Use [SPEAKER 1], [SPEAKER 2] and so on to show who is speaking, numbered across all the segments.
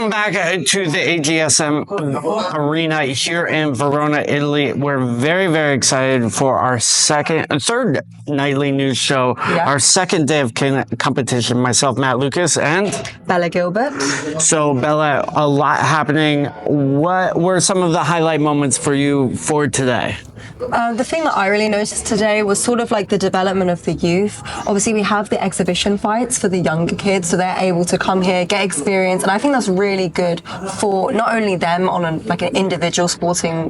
[SPEAKER 1] Welcome back to the AGSM arena here in Verona, Italy. We're very, very excited for our third nightly news show, our second day of competition. Myself, Matt Lucas, and
[SPEAKER 2] Bella Gilbert.
[SPEAKER 1] So, Bella, a lot happening. What were some of the highlight moments for you for today?
[SPEAKER 2] The thing that I really noticed today was sort of like the development of the youth. Obviously, we have the exhibition fights for the younger kids, so they're able to come here, get experience, and I think that's really good for not only them on an individual sporting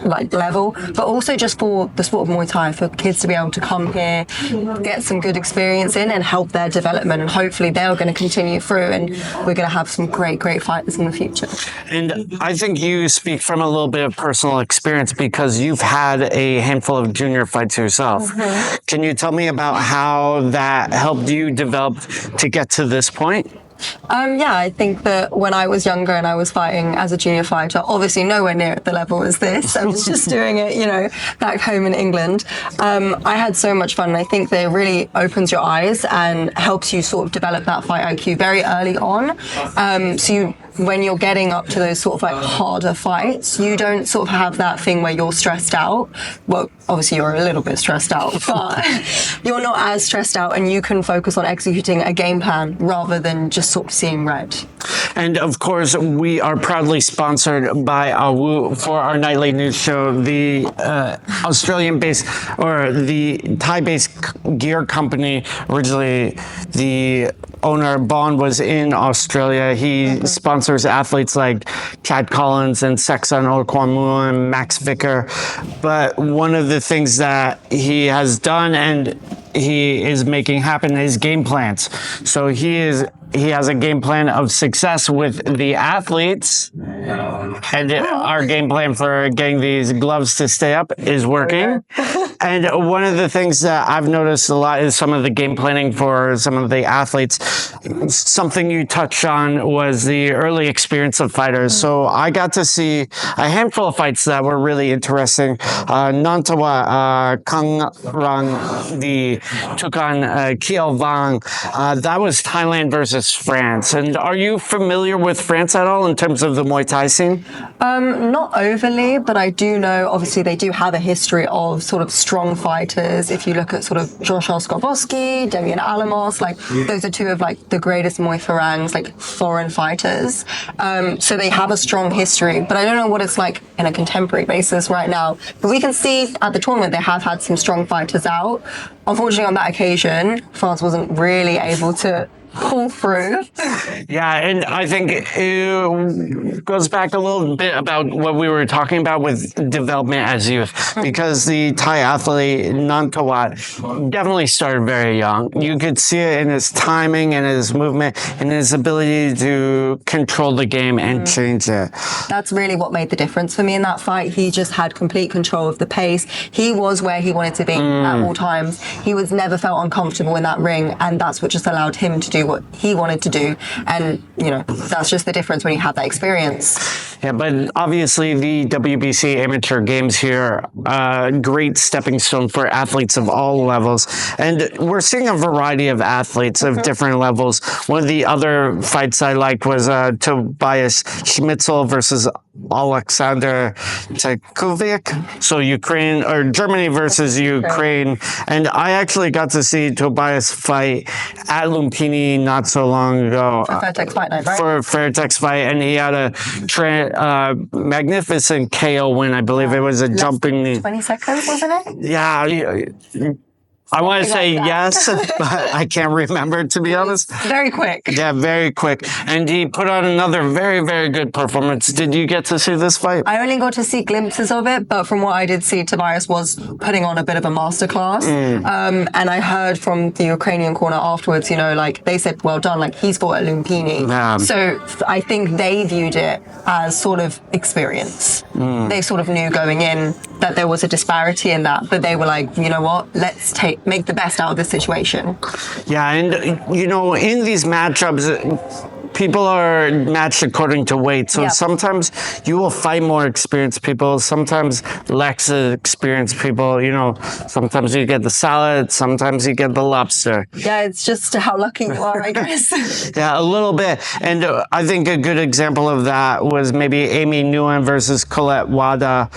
[SPEAKER 2] level, but also just for the sport of Muay Thai, for kids to be able to come here, get some good experience in, and help their development. And hopefully, they're going to continue through, and we're going to have some great fighters in the future.
[SPEAKER 1] And I think you speak from a little bit of personal experience because you've had a handful of junior fights yourself. Mm-hmm. Can you tell me about how that helped you develop to get to this point?
[SPEAKER 2] I think that when I was younger and I was fighting as a junior fighter, obviously nowhere near at the level as this. I was just doing it, back home in England. I had so much fun, and I think that it really opens your eyes and helps you sort of develop that fight IQ very early on. When you're getting up to those sort of harder fights, you don't sort of have that thing where you're stressed out. Well, obviously you're a little bit stressed out, but you're not as stressed out, and you can focus on executing a game plan rather than just sort of seeing red.
[SPEAKER 1] And of course, we are proudly sponsored by Awu for our nightly news show, the Australian-based or the Thai-based gear company. Originally, the owner, Bond, was in Australia. He sponsors athletes like Chad Collins and Sexton Orquamu and Max Vicker. But one of the things that he has done and he is making happen is game plans. So he has a game plan of success with the athletes, and our game plan for getting these gloves to stay up is working. And one of the things that I've noticed a lot is some of the game planning for some of the athletes. Something you touched on was the early experience of fighters. So I got to see a handful of fights that were really interesting. Nantawa Kangrang, the Tukan Kiel Vang, that was Thailand versus France. And are you familiar with France at all in terms of the Muay Thai scene?
[SPEAKER 2] Not overly, but I do know, obviously, they do have a history of sort of strong fighters. If you look at sort of Joshua Skoboski, Demian Alamos, those are two of the greatest Muay Tharangs, foreign fighters. So they have a strong history, but I don't know what it's like in a contemporary basis right now. But we can see at the tournament they have had some strong fighters out. Unfortunately, on that occasion, France wasn't really able to pull through.
[SPEAKER 1] Yeah, and I think it goes back a little bit about what we were talking about with development as youth, because the Thai athlete Nantawat definitely started very young. You could see it in his timing and his movement and his ability to control the game and change it.
[SPEAKER 2] That's really what made the difference for me in that fight. He just had complete control of the pace. He was where he wanted to be at all times. He was never felt uncomfortable in that ring, and that's what just allowed him to do what he wanted to do. And that's just the difference when you have that experience.
[SPEAKER 1] Yeah, but obviously the WBC amateur games here, great stepping stone for athletes of all levels, and we're seeing a variety of athletes of different levels. One of the other fights I liked was Tobias Schmeizler versus Alexander Tekuvic. So Ukraine or Germany versus Ukraine. And I actually got to see Tobias fight at Lumpini not so long ago.
[SPEAKER 2] For Fairtex Fight Night, right?
[SPEAKER 1] For Fairtex Fight, and he had a magnificent KO win. I believe it was a jumping knee.
[SPEAKER 2] 20 seconds, wasn't it?
[SPEAKER 1] Yeah. I want to say yes, but I can't remember, to be honest.
[SPEAKER 2] Very quick.
[SPEAKER 1] Yeah, very quick. And he put on another very, very good performance. Did you get to see this fight?
[SPEAKER 2] I only got to see glimpses of it, but from what I did see, Tobias was putting on a bit of a masterclass. And I heard from the Ukrainian corner afterwards, they said, well done, he's fought at Lumpini. So I think they viewed it as sort of experience. They sort of knew going in that there was a disparity in that, but they were like, you know what, let's make the best out of this situation.
[SPEAKER 1] Yeah, and in these matchups, people are matched according to weight. So
[SPEAKER 2] Yeah.
[SPEAKER 1] sometimes you will fight more experienced people, sometimes less experienced people. You know, sometimes you get the salad, sometimes you get the lobster.
[SPEAKER 2] Yeah, it's just how lucky you are, I guess.
[SPEAKER 1] Yeah, a little bit. And I think a good example of that was maybe Amy Nguyen versus Colette Wada,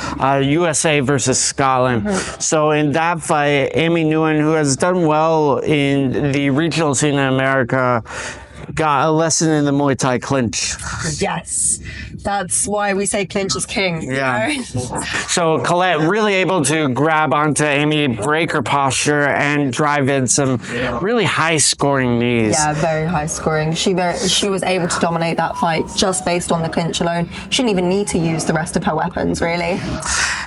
[SPEAKER 1] USA versus Scotland. So in that fight, Amy Nguyen, who has done well in the regional scene in America, got a lesson in the Muay Thai clinch.
[SPEAKER 2] Yes, that's why we say clinch is king. you
[SPEAKER 1] Yeah.
[SPEAKER 2] know?
[SPEAKER 1] So Colette really able to grab onto Amy, break her posture, and drive in some really high scoring knees.
[SPEAKER 2] Yeah, very high scoring. She was able to dominate that fight just based on the clinch alone. She didn't even need to use the rest of her weapons, really.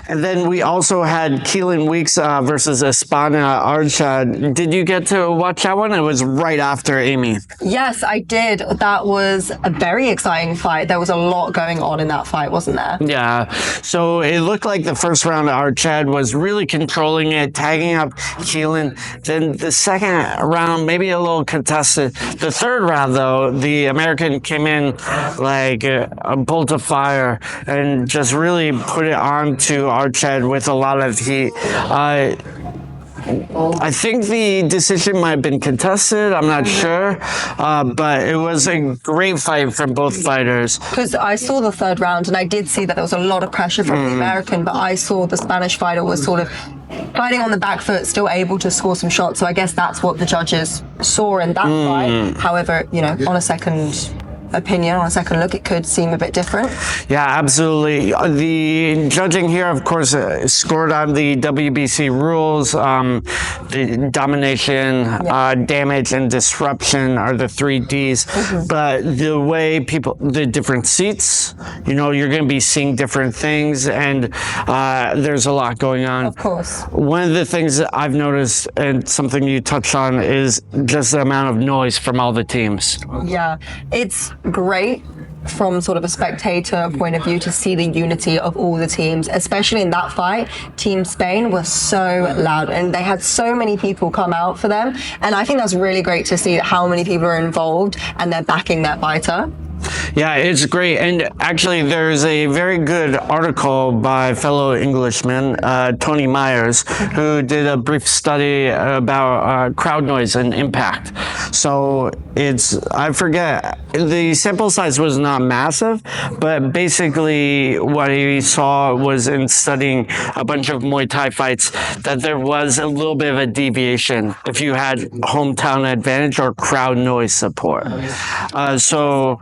[SPEAKER 1] And then we also had Keelan Weeks versus Espana Archa. Did you get to watch that one? It was right after Amy.
[SPEAKER 2] Yes, I did. That was a very exciting fight. There was a lot going on in that fight, wasn't there?
[SPEAKER 1] Yeah, so it looked like the first round, Archad was really controlling it, tagging up Keelan. Then the second round, maybe a little contested. The third round, though, the American came in like a bolt of fire and just really put it on to Archad with a lot of heat. I think the decision might have been contested. I'm not sure, but it was a great fight from both fighters.
[SPEAKER 2] Because I saw the third round and I did see that there was a lot of pressure from the American, but I saw the Spanish fighter was sort of fighting on the back foot, still able to score some shots. So I guess that's what the judges saw in that fight. However, you know, on a second opinion, on a second look, it could seem a bit different.
[SPEAKER 1] Yeah, absolutely. The judging here, of course, scored on the WBC rules. The domination, damage, and disruption are the 3 Ds. But the way the different seats, you know, you're going to be seeing different things, and there's a lot going on.
[SPEAKER 2] Of course.
[SPEAKER 1] One of the things that I've noticed, and something you touched on, is just the amount of noise from all the teams.
[SPEAKER 2] Yeah, it's great from sort of a spectator point of view to see the unity of all the teams, especially in that fight. Team Spain was so loud and they had so many people come out for them, and I think that's really great to see how many people are involved and they're backing that fighter.
[SPEAKER 1] Yeah, it's great. And actually, there's a very good article by fellow Englishman, Tony Myers, who did a brief study about crowd noise and impact. So I forget, the sample size was not massive, but basically what he saw was in studying a bunch of Muay Thai fights that there was a little bit of a deviation if you had hometown advantage or crowd noise support. So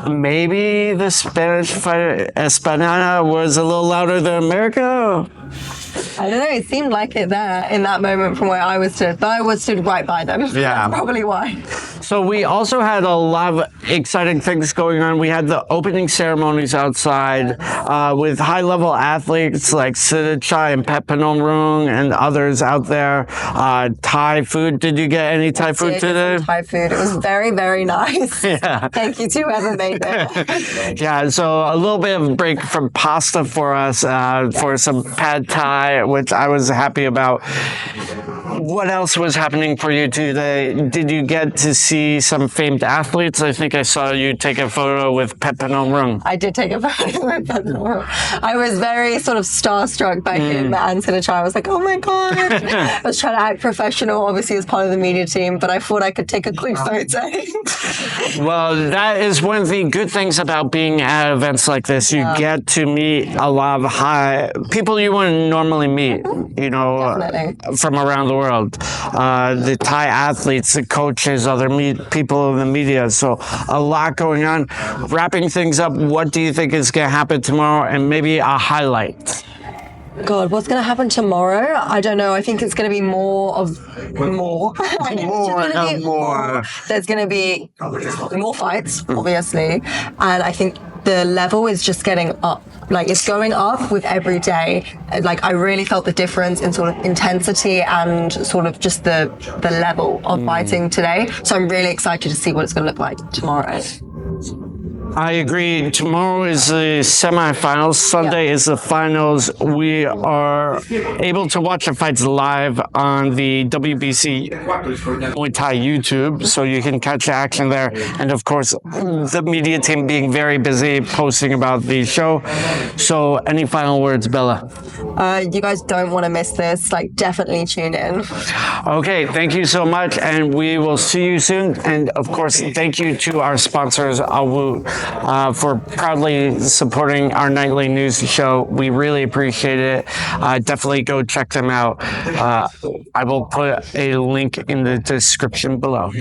[SPEAKER 1] maybe the Spanish fighter Espana was a little louder than America.
[SPEAKER 2] I don't know, it seemed like it there in that moment from where I was stood, but I was stood right by them.
[SPEAKER 1] Yeah.
[SPEAKER 2] That's probably why.
[SPEAKER 1] So we also had a lot of exciting things going on. We had the opening ceremonies outside with high-level athletes like Siddhichai and Petchpanomrung and others out there. Thai food. Did you get any Thai food today?
[SPEAKER 2] Thai food. It was very, very nice.
[SPEAKER 1] Yeah.
[SPEAKER 2] Thank you to whoever made it.
[SPEAKER 1] Yeah, so a little bit of a break from pasta for us for some pad Thai, which I was happy about. What else was happening for you today? Did you get to see some famed athletes? I think I saw you take a photo with Petchpanomrung.
[SPEAKER 2] I did take a photo with Petchpanomrung. I was very sort of starstruck by him and Siddhichai. I was like, oh my God. I was trying to act professional, obviously, as part of the media team, but I thought I could take a quick photo.
[SPEAKER 1] Well, that is one of the good things about being at events like this. You get to meet a lot of people you wouldn't normally meet, you know, from around the world. The Thai athletes, the coaches, other people in the media. So a lot going on. Wrapping things up, what do you think is going to happen tomorrow, and maybe a highlight?
[SPEAKER 2] God, what's going to happen tomorrow? I don't know. I think it's going to be more. More. There's going to be more fights, obviously. And I think the level is just getting up. Like, it's going up with every day. Like, I really felt the difference in sort of intensity and sort of just the level of fighting today. So I'm really excited to see what it's going to look like tomorrow.
[SPEAKER 1] I agree. Tomorrow is the semifinals. Sunday is the finals. We are able to watch the fights live on the WBC Muay Thai YouTube, so you can catch the action there. And of course, the media team being very busy posting about the show. So, any final words, Bella?
[SPEAKER 2] You guys don't want to miss this. Like, definitely tune in.
[SPEAKER 1] Okay, thank you so much, and we will see you soon. And of course, thank you to our sponsors, Awu, for proudly supporting our nightly news show. We really appreciate it. Definitely go check them out. I will put a link in the description below.